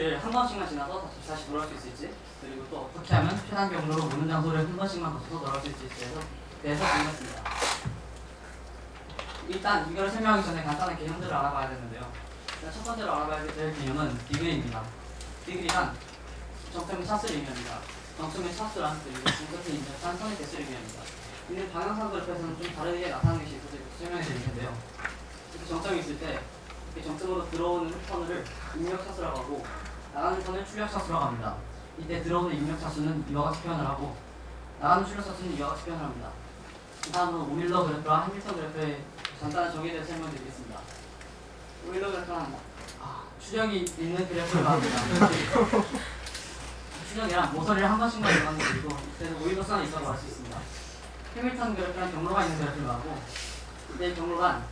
한 번씩만 지나서 다시 돌아올 수 있을지, 그리고 또 어떻게 하면 최단 경로로 모든 장소를 한 번씩만 거쳐서 돌아올 수 있을지에 대해서 질문했습니다. 일단 이걸 설명하기 전에 간단한 개념들을 알아봐야 되는데요. 일단 첫 번째로 알아봐야 될 개념은 디그리입니다. 디그리란 정점의 차수를 의미합니다. 정점의 차수란 그리고 중점의 인정한 선의 개수를 의미합니다. 있는 방향상 그래프에서는 좀 다르게 나타나는 것이 있어서 설명해 드릴 텐데요. 이렇게 정점이 있을 때 이렇게 정점으로 들어오는 터널을 입력차수라고 하고 나가는 선을 출력차수라고 합니다. 이때 들어오는 입력차수는 이와 같이 표현을 하고 나가는 출력차수는 이와 같이 표현을 합니다. 다음으로 오일러 그래프와 해밀턴 그래프의 간단한 정의에 대해 설명드리겠습니다. 오일러 그래프는 추력이 있는 그래프를 말합니다. 추력이란 모서리를 한 번씩만 이용하는 것이고 이때는 오일러 순환이 있다고 할 수 있습니다. 해밀턴 그래프란 경로가 있는 그래프를 말하고 이때 경로란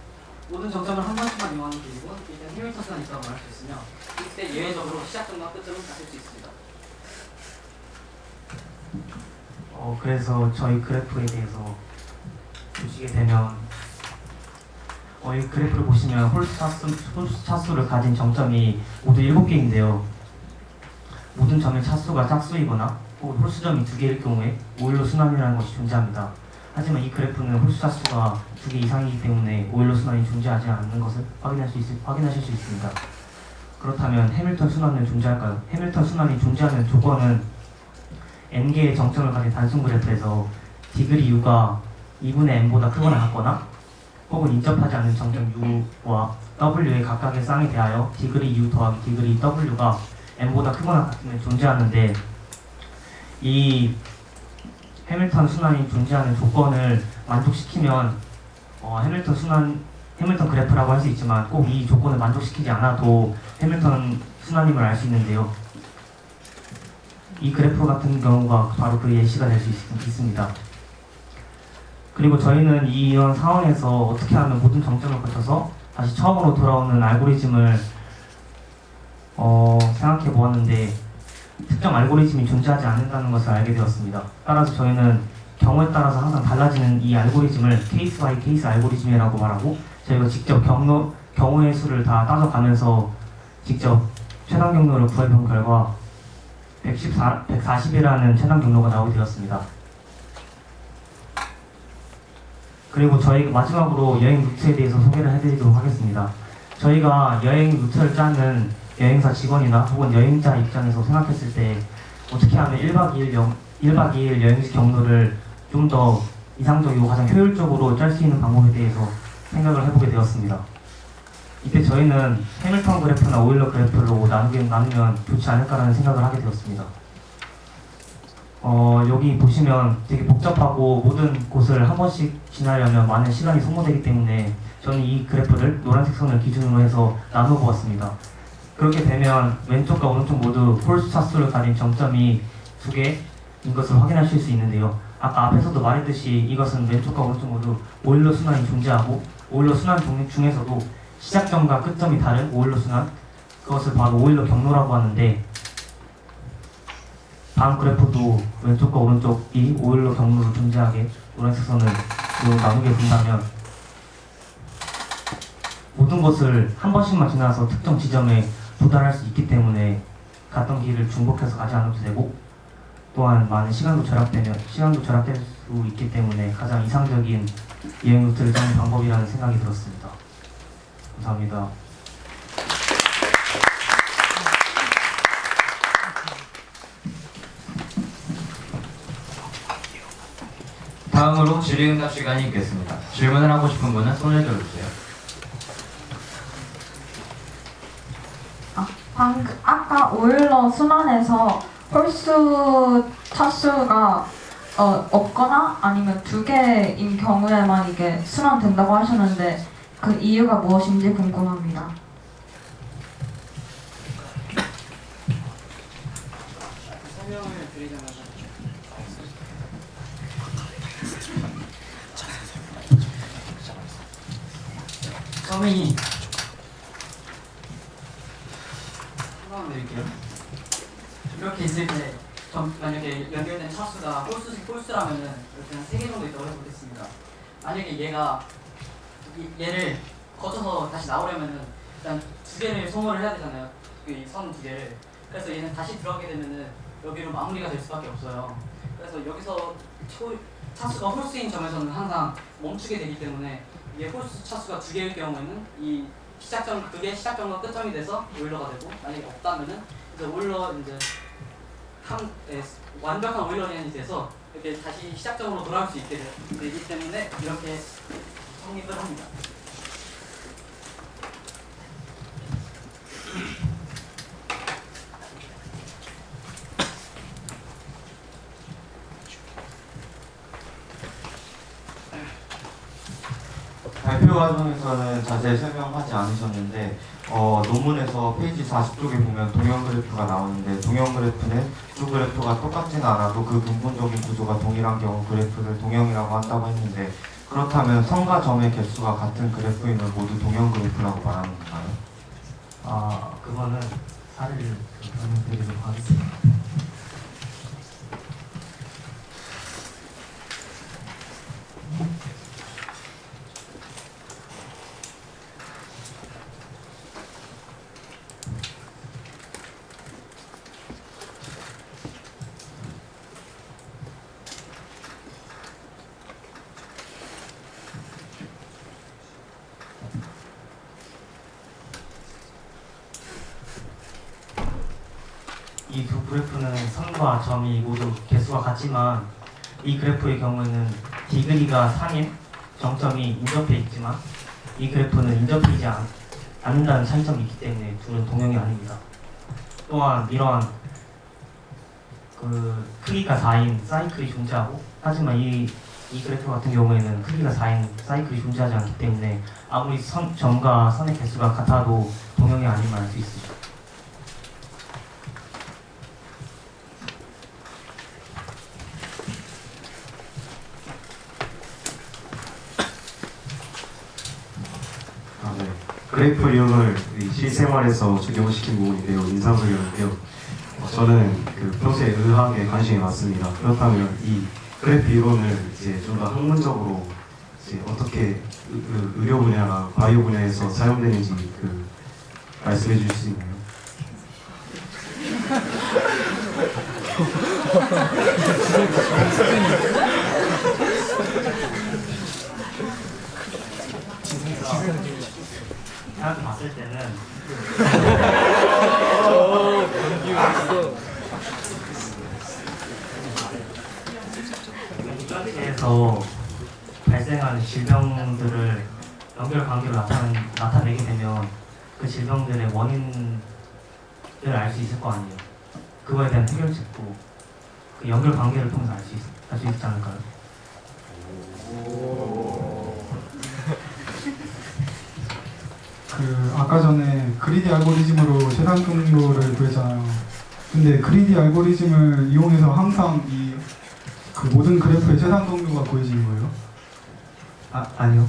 모든 정점을 한 번씩만 이용하는 길이고 이때 해밀턴 순환이 있다고 할 수 있으며 이때 예외적으로 시작점과 끝점을 가질 수 있습니다. 그래서 저희 그래프에 대해서 보시게 되면 이 그래프를 보시면 홀수 차수를 가진 정점이 모두 7개인데요. 모든 점의 차수가 짝수이거나 혹은 홀수점이 2개일 경우에 오일러 순환이라는 것이 존재합니다. 하지만 이 그래프는 홀수 차수가 2개 이상이기 때문에 오일러 순환이 존재하지 않는 것을 확인하실 수 있습니다. 그렇다면 해밀턴 순환은 존재할까요? 해밀턴 순환이 존재하는 조건은 n개의 정점을 가진 단순 그래프에서 디그리 u가 2분의 n보다 크거나 같거나 혹은 인접하지 않는 정점 u와 w의 각각의 쌍에 대하여 디그리 u 더하기 디그리 w가 n보다 크거나 같으면 존재하는데 이 해밀턴 순환이 존재하는 조건을 만족시키면 해밀턴 그래프라고 할 수 있지만 꼭 이 조건을 만족시키지 않아도 해밀턴 순환임을 알 수 있는데요. 이 그래프 같은 경우가 바로 그 예시가 될 수 있습니다. 그리고 저희는 이런 상황에서 어떻게 하면 모든 정점을 거쳐서 다시 처음으로 돌아오는 알고리즘을 생각해 보았는데 특정 알고리즘이 존재하지 않는다는 것을 알게 되었습니다. 따라서 저희는 경우에 따라서 항상 달라지는 이 알고리즘을 케이스 바이 케이스 알고리즘이라고 말하고 저희가 직접 경우의 수를 다 따져가면서 직접 최단 경로를 구해본 결과 140이라는 최단 경로가 나오게 되었습니다. 그리고 저희가 마지막으로 여행 루트에 대해서 소개를 해드리도록 하겠습니다. 저희가 여행 루트를 짜는 여행사 직원이나 혹은 여행자 입장에서 생각했을 때 어떻게 하면 1박 2일 여행지 경로를 좀 더 이상적이고 가장 효율적으로 짤 수 있는 방법에 대해서 생각을 해보게 되었습니다. 이때 저희는 해밀턴 그래프나 오일러 그래프로 나누면 좋지 않을까라는 생각을 하게 되었습니다. 여기 보시면 되게 복잡하고 모든 곳을 한 번씩 지나려면 많은 시간이 소모되기 때문에 저는 이 그래프를 노란색 선을 기준으로 해서 나누어 보았습니다. 그렇게 되면 왼쪽과 오른쪽 모두 홀수 차수를 가진 정점이 2개인 것을 확인하실 수 있는데요. 아까 앞에서도 말했듯이 이것은 왼쪽과 오른쪽 모두 오일러 순환이 존재하고 오일러 순환 종류 중에서도 시작점과 끝점이 다른 오일러 순환, 그것을 바로 오일러 경로라고 하는데 다음 그래프도 왼쪽과 오른쪽이 오일러 경로로 존재하게 노란색 선을 나누게 된다면 모든 것을 한 번씩만 지나서 특정 지점에 도달할 수 있기 때문에 갔던 길을 중복해서 가지 않아도 되고 또한 많은 시간도 절약될 수 있기 때문에 가장 이상적인 여행 루트를 짜는 방법이라는 생각이 들었습니다. 감사합니다. 다음으로 질의응답 시간이 있겠습니다. 질문을 하고 싶은 분은 손을 들어주세요. 아까 오일러 순환에서 홀수 차수가 없거나 아니면 2개인 경우에만 이게 순환된다고 하셨는데 그 이유가 무엇인지 궁금합니다. 설명을 드리자면 서명이 설명 드릴게요. 이렇게 있을 때 만약에 연결된 차수가 홀수라면은 이렇게 한 3개 정도 있다고 해보겠습니다. 만약에 얘를 거쳐서 다시 나오려면은 일단 2개를 소모를 해야 되잖아요. 이 선 2개를. 그래서 얘는 다시 들어가게 되면은 여기로 마무리가 될 수밖에 없어요. 그래서 여기서 차수가 홀수인 점에서는 항상 멈추게 되기 때문에 이게 홀수 차수가 두 개일 경우에는 이 시작점 그게 시작점과 끝점이 돼서 오일러가 되고, 만약에 없다면은 이제 오일러 이제 완벽한 오일러 리안이 돼서 이렇게 다시 시작점으로 돌아올 수 있게 되기 때문에 이렇게 성립을 합니다. 발표 과정에서는 자세히 설명하지 않으셨는데 논문에서 페이지 40쪽에 보면 동형 그래프가 나오는데, 동형 그래프는 두 그래프가 똑같지는 않아도 그 근본적인 구조가 동일한 경우 그래프를 동형이라고 한다고 했는데, 그렇다면 선과 점의 개수가 같은 그래프임을 모두 동형 그래프라고 말하는 건가요? 그거는 사례를 설명드리도록 하겠습니다. 이 두 그래프는 선과 점이 모두 개수가 같지만, 이 그래프의 경우에는 디그리가 3인 정점이 인접해 있지만 이 그래프는 인접해있지 않는다는 차이점이 있기 때문에 둘은 동형이 아닙니다. 또한 이러한 크기가 4인 사이클이 존재하고, 하지만 이 그래프 같은 경우에는 크기가 4인 사이클이 존재하지 않기 때문에 아무리 점과 선의 개수가 같아도 동형이 아님을 알 수 있습니다. 네. 그래프 이용을 실생활에서 적용시킨 부분이 매우 인상적이었는데요. 저는 평소에 의학에 관심이 많습니다. 그렇다면 이 그래프 이론을 이제 좀 더 학문적으로 이제 어떻게 의료 분야나 바이오 분야에서 사용되는지 말씀해 주실 수 있나요? 대학교 봤을 때는 인간에서 발생하는 질병들을 연결관계로 나타내게 되면 그 질병들의 원인을 알 수 있을 거 아니에요. 그거에 대한 해결책도 그 연결관계를 통해서 알 수 있지 않을까요? 아까 전에 그리디 알고리즘으로 최단 경로를 구했잖아요. 근데 그리디 알고리즘을 이용해서 항상 모든 그래프의 최단 경로가 구해지는 거예요? 아니요.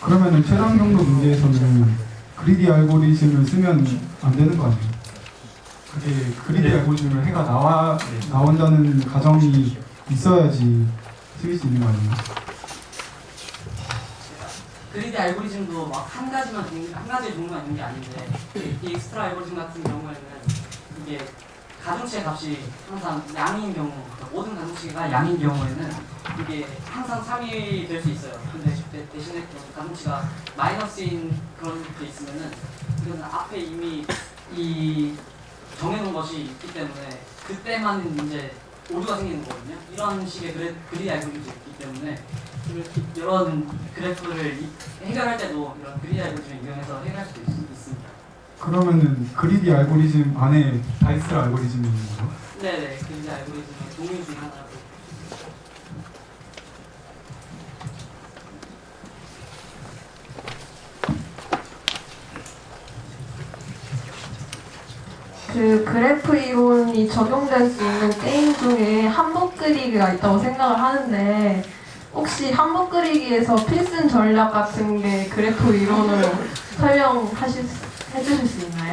그러면은 최단 경로 문제에서는 그리디 알고리즘을 쓰면 안 되는 거 아니에요? 그게 그리디 알고리즘을 해가 나온다는 가정이 있어야지 쓰일 수 있는 거 아니에요? 그리디 알고리즘도 막 한 가지 종류가 있는 게 아닌데, 이 엑스트라 알고리즘 같은 경우에는 이게 가중치의 값이 항상 양인 경우, 그러니까 모든 가중치가 양인 경우에는 이게 항상 3이 될 수 있어요. 근데 대신에 가중치가 마이너스인 그런 게 있으면은 이거는 앞에 이미 이 정해놓은 것이 있기 때문에 그때만 이제 오류가 생기는 거거든요. 이런 식의 그리디 알고리즘이 있기 때문에 이런 그래프를 해결할 때도 이런 그리디 알고리즘을 이용해서 해결할 수도 있습니다. 그러면은 그리디 알고리즘 안에 다이스 알고리즘이 있는 거예요? 네네, 그리디 알고리즘의 종류 중에 하나고. 그래프 이론이 적용될 수 있는 게임 중에 한복 그리기가 있다고 생각을 하는데, 혹시 한복 그리기에서 필승 전략 같은 게 그래프 이론으로 해주실 수 있나요?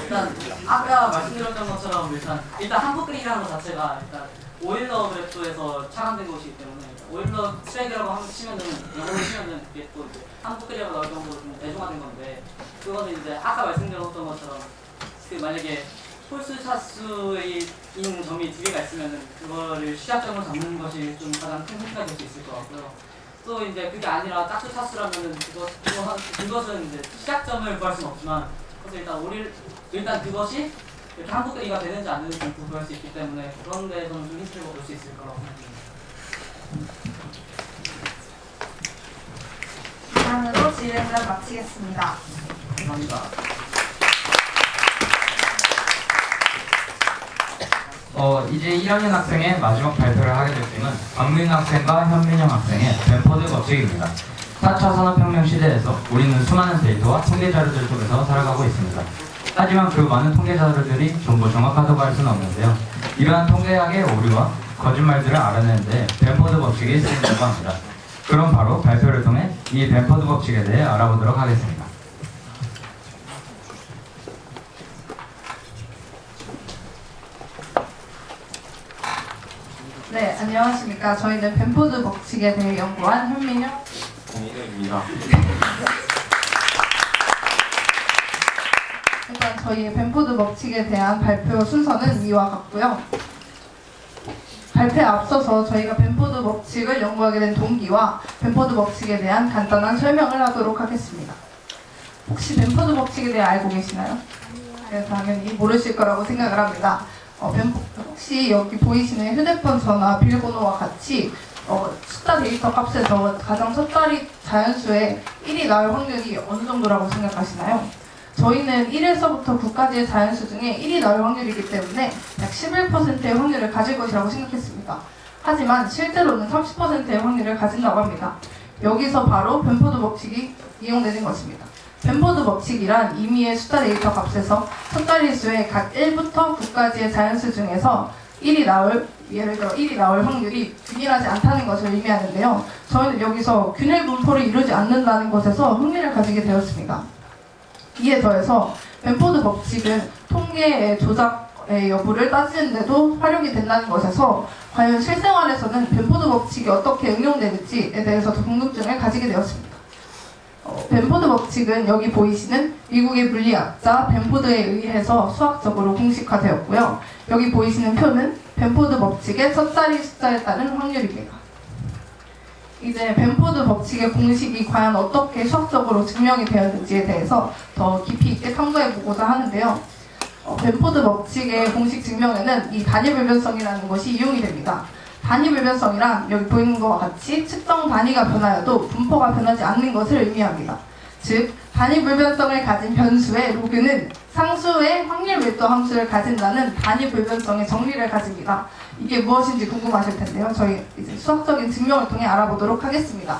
일단 아까 말씀드렸던 것처럼 일단 한복 그리기라는 것 자체가 일단 오일러 그래프에서 착안된 것이기 때문에 오일러 트랙이라고 한번 치면은 영어로 치면은 이게 또 이제 한국 그래프가 나올 정도로 좀 대중화된 건데 그거는 이제 아까 말씀드렸던 것처럼 그 만약에 홀수 차수에 있는 점이 두 개가 있으면은 그거를 시작점으로 잡는 것이 좀 가장 큰 힌트가 될 수 있을 것 같고요. 또 이제 그게 아니라 짝수 차수라면은 그것은 이제 시작점을 구할 수는 없지만 그래서 일단 그것이 이렇게 한국 그리가 되는지 안 되는지 구할 수 있기 때문에 그런 데서는 좀 힌트를 얻을 수 있을 거라고 생각합니다. 이상으로 질의응답 마치겠습니다. 감사합니다. 이제 1학년 학생의 마지막 발표를 하게 될 팀은 박민 학생과 현민영 학생의 벤포드 법칙입니다. 4차 산업혁명 시대에서 우리는 수많은 데이터와 통계 자료들 속에서 살아가고 있습니다. 하지만 그 많은 통계 자료들이 전부 정확하다고 할 수는 없는데요. 이러한 통계학의 오류와 거짓말들을 알아내는데 벤포드 법칙이 쓰인다고 합니다. 그럼 바로 발표를 통해 이 벤포드 법칙에 대해 알아보도록 하겠습니다. 네, 안녕하십니까. 저희는 벤포드 법칙에 대해 연구한 현민영 공인입니다. 일단 저희의 벤포드 법칙에 대한 발표 순서는 이와 같고요. 발표에 앞서서 저희가 벤포드 법칙을 연구하게 된 동기와 벤포드 법칙에 대한 간단한 설명을 하도록 하겠습니다. 혹시 벤포드 법칙에 대해 알고 계시나요? 네, 당연히 모르실 거라고 생각을 합니다. 혹시 여기 보이시는 휴대폰 전화 비밀번호와 같이 숫자 데이터 값에서 가장 첫 자리 자연수의 1이 나올 확률이 어느 정도라고 생각하시나요? 저희는 1에서부터 9까지의 자연수 중에 1이 나올 확률이기 때문에 약 11%의 확률을 가질 것이라고 생각했습니다. 하지만 실제로는 30%의 확률을 가진다고 합니다. 여기서 바로 벤포드 법칙이 이용되는 것입니다. 벤포드 법칙이란 임의의 숫자 데이터 값에서 첫 자릿수의 각 1부터 9까지의 자연수 중에서 1이 나올, 예를 들어 1이 나올 확률이 균일하지 않다는 것을 의미하는데요. 저희는 여기서 균일 분포를 이루지 않는다는 것에서 흥미를 가지게 되었습니다. 이에 더해서 벤포드 법칙은 통계의 조작의 여부를 따지는데도 활용이 된다는 것에서 과연 실생활에서는 벤포드 법칙이 어떻게 응용되는지에 대해서 더 궁금증을 가지게 되었습니다. 벤포드 법칙은 여기 보이시는 미국의 물리학자 벤포드에 의해서 수학적으로 공식화되었고요. 여기 보이시는 표는 벤포드 법칙의 첫 자리 숫자에 따른 확률입니다. 이제 벤포드 법칙의 공식이 과연 어떻게 수학적으로 증명이 되었는지에 대해서 더 깊이 있게 탐구해 보고자 하는데요. 벤포드 법칙의 공식 증명에는 이 단위불변성이라는 것이 이용이 됩니다. 단위불변성이란 여기 보이는 것과 같이 측정 단위가 변하여도 분포가 변하지 않는 것을 의미합니다. 즉, 단위불변성을 가진 변수의 로그는 상수의 확률 밀도 함수를 가진다는 단위불변성의 정리를 가집니다. 이게 무엇인지 궁금하실 텐데요. 저희 이제 수학적인 증명을 통해 알아보도록 하겠습니다.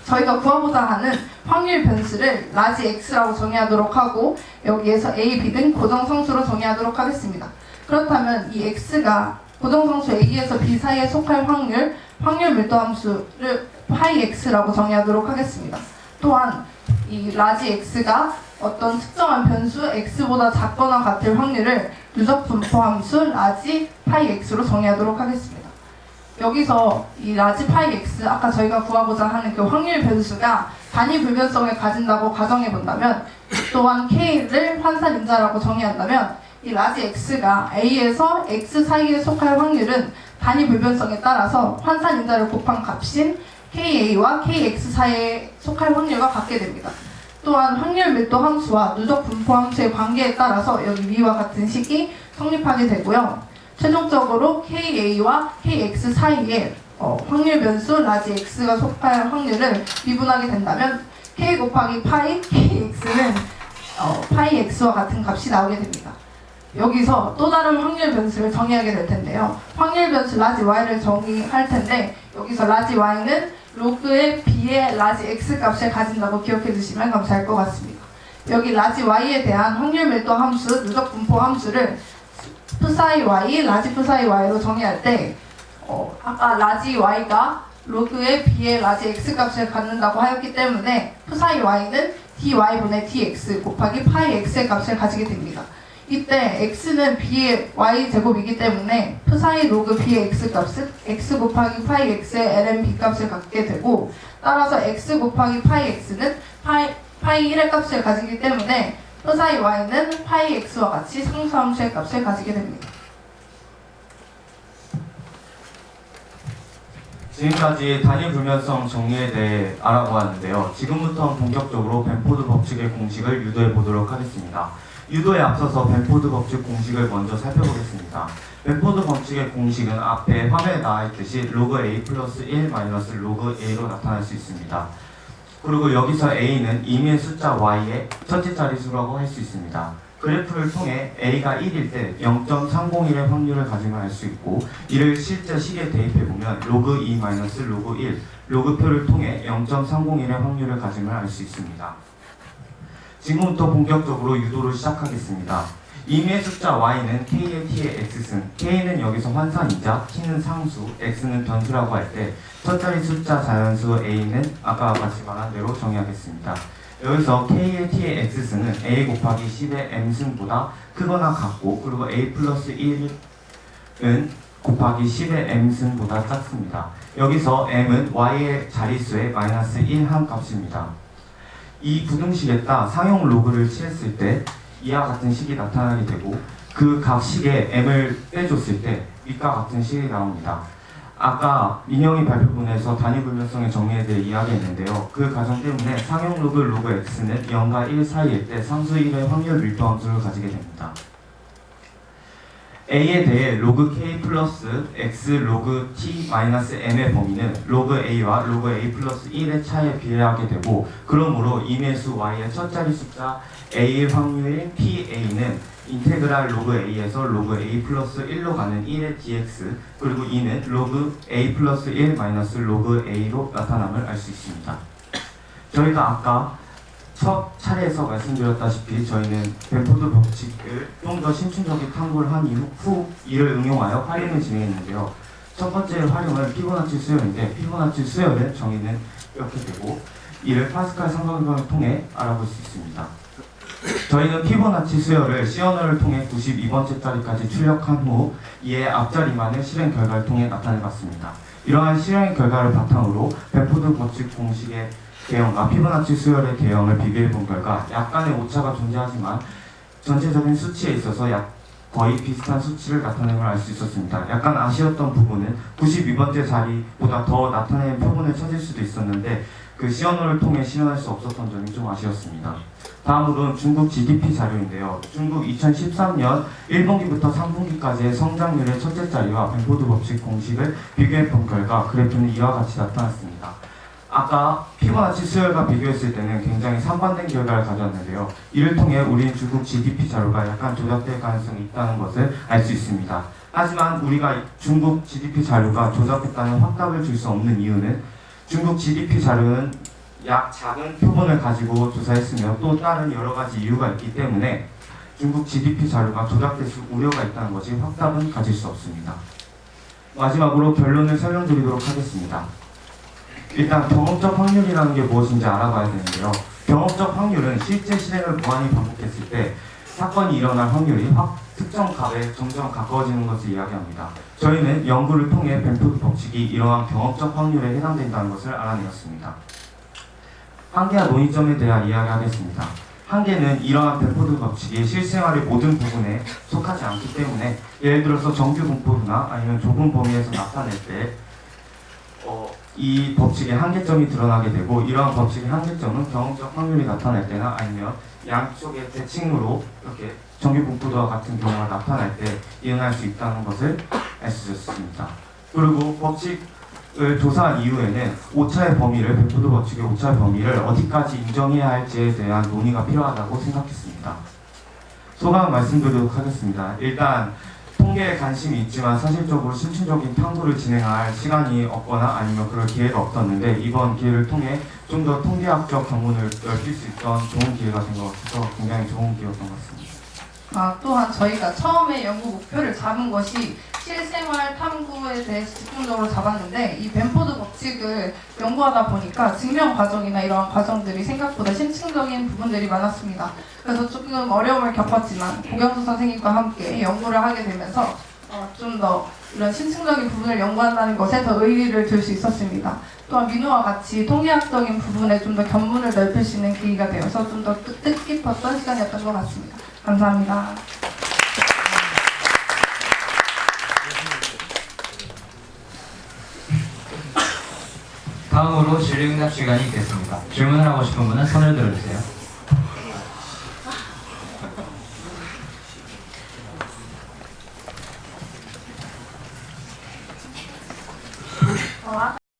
저희가 구하고자 하는 확률 변수를 라지 x라고 정의하도록 하고 여기에서 a, b 등 고정상수로 정의하도록 하겠습니다. 그렇다면 이 x가 고정상수 a에서 b 사이에 속할 확률 밀도 함수를 파이 x라고 정의하도록 하겠습니다. 또한 이 라지 x가 어떤 특정한 변수 x보다 작거나 같을 확률을 누적 분포 함수 라지 파이 x로 정의하도록 하겠습니다. 여기서 이 라지 파이 x, 아까 저희가 구하고자 하는 그 확률 변수가 단위 불변성을 가진다고 가정해 본다면, 또한 k를 환산 인자라고 정의한다면 이 라지 x가 a에서 x 사이에 속할 확률은 단위 불변성에 따라서 환산 인자를 곱한 값인 ka와 kx 사이에 속할 확률과 같게 됩니다. 또한 확률 밀도 함수와 누적 분포 함수의 관계에 따라서 여기 위와 같은 식이 성립하게 되고요. 최종적으로 ka와 kx 사이에 확률 변수 라지 x가 속할 확률을 미분하게 된다면 k 곱하기 파이 kx는 파이 x와 같은 값이 나오게 됩니다. 여기서 또 다른 확률 변수를 정의하게 될 텐데요. 확률 변수 라지 y를 정의할 텐데 여기서 라지 y는 로그의 b의 라지 x 값을 가진다고 기억해 주시면 감사할 것 같습니다. 여기 라지 y에 대한 확률 밀도 함수, 누적 분포 함수를 프사이 y, 라지 프사이 y로 정의할 때 아까 라지 y가 로그의 b의 라지 x 값을 갖는다고 하였기 때문에 프사이 y는 dy분의 dx 곱하기 파이 x의 값을 가지게 됩니다. 이때 x는 b의 y제곱이기 때문에 p사이 로그 b의 x 값은 x 곱하기 파이 x의 ln b 값을 갖게 되고, 따라서 x 곱하기 파이 x는 파이 1의 값을 가지기 때문에 p사이 y는 파이 x와 같이 상수함수의 값을 가지게 됩니다. 지금까지 단위 불면성 정리에 대해 알아보았는데요. 지금부터 본격적으로 벤포드 법칙의 공식을 유도해 보도록 하겠습니다. 유도에 앞서서 벤포드 법칙 공식을 먼저 살펴보겠습니다. 벤포드 법칙의 공식은 앞에 화면에 나와 있듯이 로그 a 플러스 1 마이너스 로그 a로 나타날 수 있습니다. 그리고 여기서 a는 임의의 숫자 y의 첫째 자릿수라고 할 수 있습니다. 그래프를 통해 a가 1일 때 0.301의 확률을 가짐을 알 수 있고, 이를 실제 식에 대입해보면 로그 2 마이너스 로그 1, 로그표를 통해 0.301의 확률을 가짐을 알 수 있습니다. 지금부터 본격적으로 유도를 시작하겠습니다. 임의의 숫자 y는 k의 t의 x승, k는 여기서 환산이자 t는 상수, x는 변수라고 할 때 첫 자리 숫자 자연수 a는 아까 같이 말한 대로 정의하겠습니다. 여기서 k의 t의 x승은 a 곱하기 10의 m승보다 크거나 같고, 그리고 a 플러스 1은 곱하기 10의 m승보다 작습니다. 여기서 m은 y의 자릿수의 마이너스 1한 값입니다. 이 부등식에다 상용 로그를 칠했을 때 이와 같은 식이 나타나게 되고, 그 각 식에 m을 빼줬을 때 위과 같은 식이 나옵니다. 아까 민영이 발표문에서 단위 불면성의 정의에 대해 이야기했는데요. 그 과정 때문에 상용 로그 로그 x는 0과 1 사이일 때 상수 1의 확률 밀도함수를 가지게 됩니다. a에 대해 로그 k 플러스 x 로그 t 마이너스 m의 범위는 로그 a와 로그 a 플러스 1의 차에 비례하게 되고, 그러므로 임의의 수 y의 첫 자리 숫자 a의 확률인 pa는 인테그랄 로그 a에서 로그 a 플러스 1로 가는 1의 dx, 그리고 이는 로그 a 플러스 1 마이너스 로그 a로 나타남을 알 수 있습니다. 저희가 아까 첫 차례에서 말씀드렸다시피 저희는 벤포드 법칙을 좀 더 신춘적인 탐구를 한 이후 이를 응용하여 활용을 진행했는데요. 첫 번째 활용은 피보나치 수열인데, 피보나치 수열의 정의는 이렇게 되고, 이를 파스칼 삼각형을 통해 알아볼 수 있습니다. 저희는 피보나치 수열을 시언어를 통해 92번째 자리까지 출력한 후 이에 앞자리만을 실행 결과를 통해 나타내봤습니다. 이러한 실행 결과를 바탕으로 벤포드 법칙 공식의 개형과 피보나치 수열의 개형을 비교해본 결과 약간의 오차가 존재하지만 전체적인 수치에 있어서 거의 비슷한 수치를 나타내는 걸 알 수 있었습니다. 약간 아쉬웠던 부분은 92번째 자리보다 더 나타내는 표본을 찾을 수도 있었는데 그 시언어를 통해 실현할 수 없었던 점이 좀 아쉬웠습니다. 다음으로는 중국 GDP 자료인데요. 중국 2013년 1분기부터 3분기까지의 성장률의 첫째 자리와 벤포드 법칙 공식을 비교해본 결과 그래프는 이와 같이 나타났습니다. 아까 피보나치 수열과 비교했을 때는 굉장히 상반된 결과를 가져왔는데요. 이를 통해 우리는 중국 GDP 자료가 약간 조작될 가능성이 있다는 것을 알 수 있습니다. 하지만 우리가 중국 GDP 자료가 조작됐다는 확답을 줄 수 없는 이유는 중국 GDP 자료는 약 작은 표본을 가지고 조사했으며 또 다른 여러 가지 이유가 있기 때문에 중국 GDP 자료가 조작될 우려가 있다는 것이 확답은 가질 수 없습니다. 마지막으로 결론을 설명드리도록 하겠습니다. 일단 경험적 확률이라는 게 무엇인지 알아봐야 되는데요. 경험적 확률은 실제 실행을 무한히 반복했을 때 사건이 일어날 확률이 특정 값에 점점 가까워지는 것을 이야기합니다. 저희는 연구를 통해 벤포드 법칙이 이러한 경험적 확률에 해당된다는 것을 알아내었습니다. 한계와 논의점에 대한 이야기하겠습니다. 한계는 이러한 벤포드 법칙이 실생활의 모든 부분에 속하지 않기 때문에 예를 들어서 정규 분포나 아니면 좁은 범위에서 나타낼 때 이 법칙의 한계점이 드러나게 되고, 이러한 법칙의 한계점은 경험적 확률이 나타날 때나 아니면 양쪽의 대칭으로 이렇게 정규 분포도와 같은 경우가 나타날 때 이행할 수 있다는 것을 알 수 있습니다. 그리고 법칙을 조사한 이후에는 오차의 범위를, 벤포드 법칙의 오차의 범위를 어디까지 인정해야 할지에 대한 논의가 필요하다고 생각했습니다. 소감 말씀드리도록 하겠습니다. 일단 통계에 관심이 있지만 사실적으로 실질적인 탐구를 진행할 시간이 없거나 아니면 그럴 기회가 없었는데, 이번 기회를 통해 좀 더 통계학적 견문을 넓힐 수 있던 좋은 기회가 된 것 같아서 굉장히 좋은 기회였던 것 같습니다. 또한 저희가 처음에 연구 목표를 잡은 것이 실생활 탐구에 대해서 집중적으로 잡았는데 이 벤포드 법칙을 연구하다 보니까 증명 과정이나 이러한 과정들이 생각보다 심층적인 부분들이 많았습니다. 그래서 조금 어려움을 겪었지만 고경수 선생님과 함께 연구를 하게 되면서 좀 더 이런 심층적인 부분을 연구한다는 것에 더 의의를 둘 수 있었습니다. 또한 민우와 같이 통계학적인 부분에 좀 더 견문을 넓힐 수 있는 계기가 되어서 좀 더 뜻깊었던 시간이었던 것 같습니다. 감사합니다. 다음으로 질의응답 시간이 있겠습니다. 질문을 하고 싶은 분은 손을 들어주세요.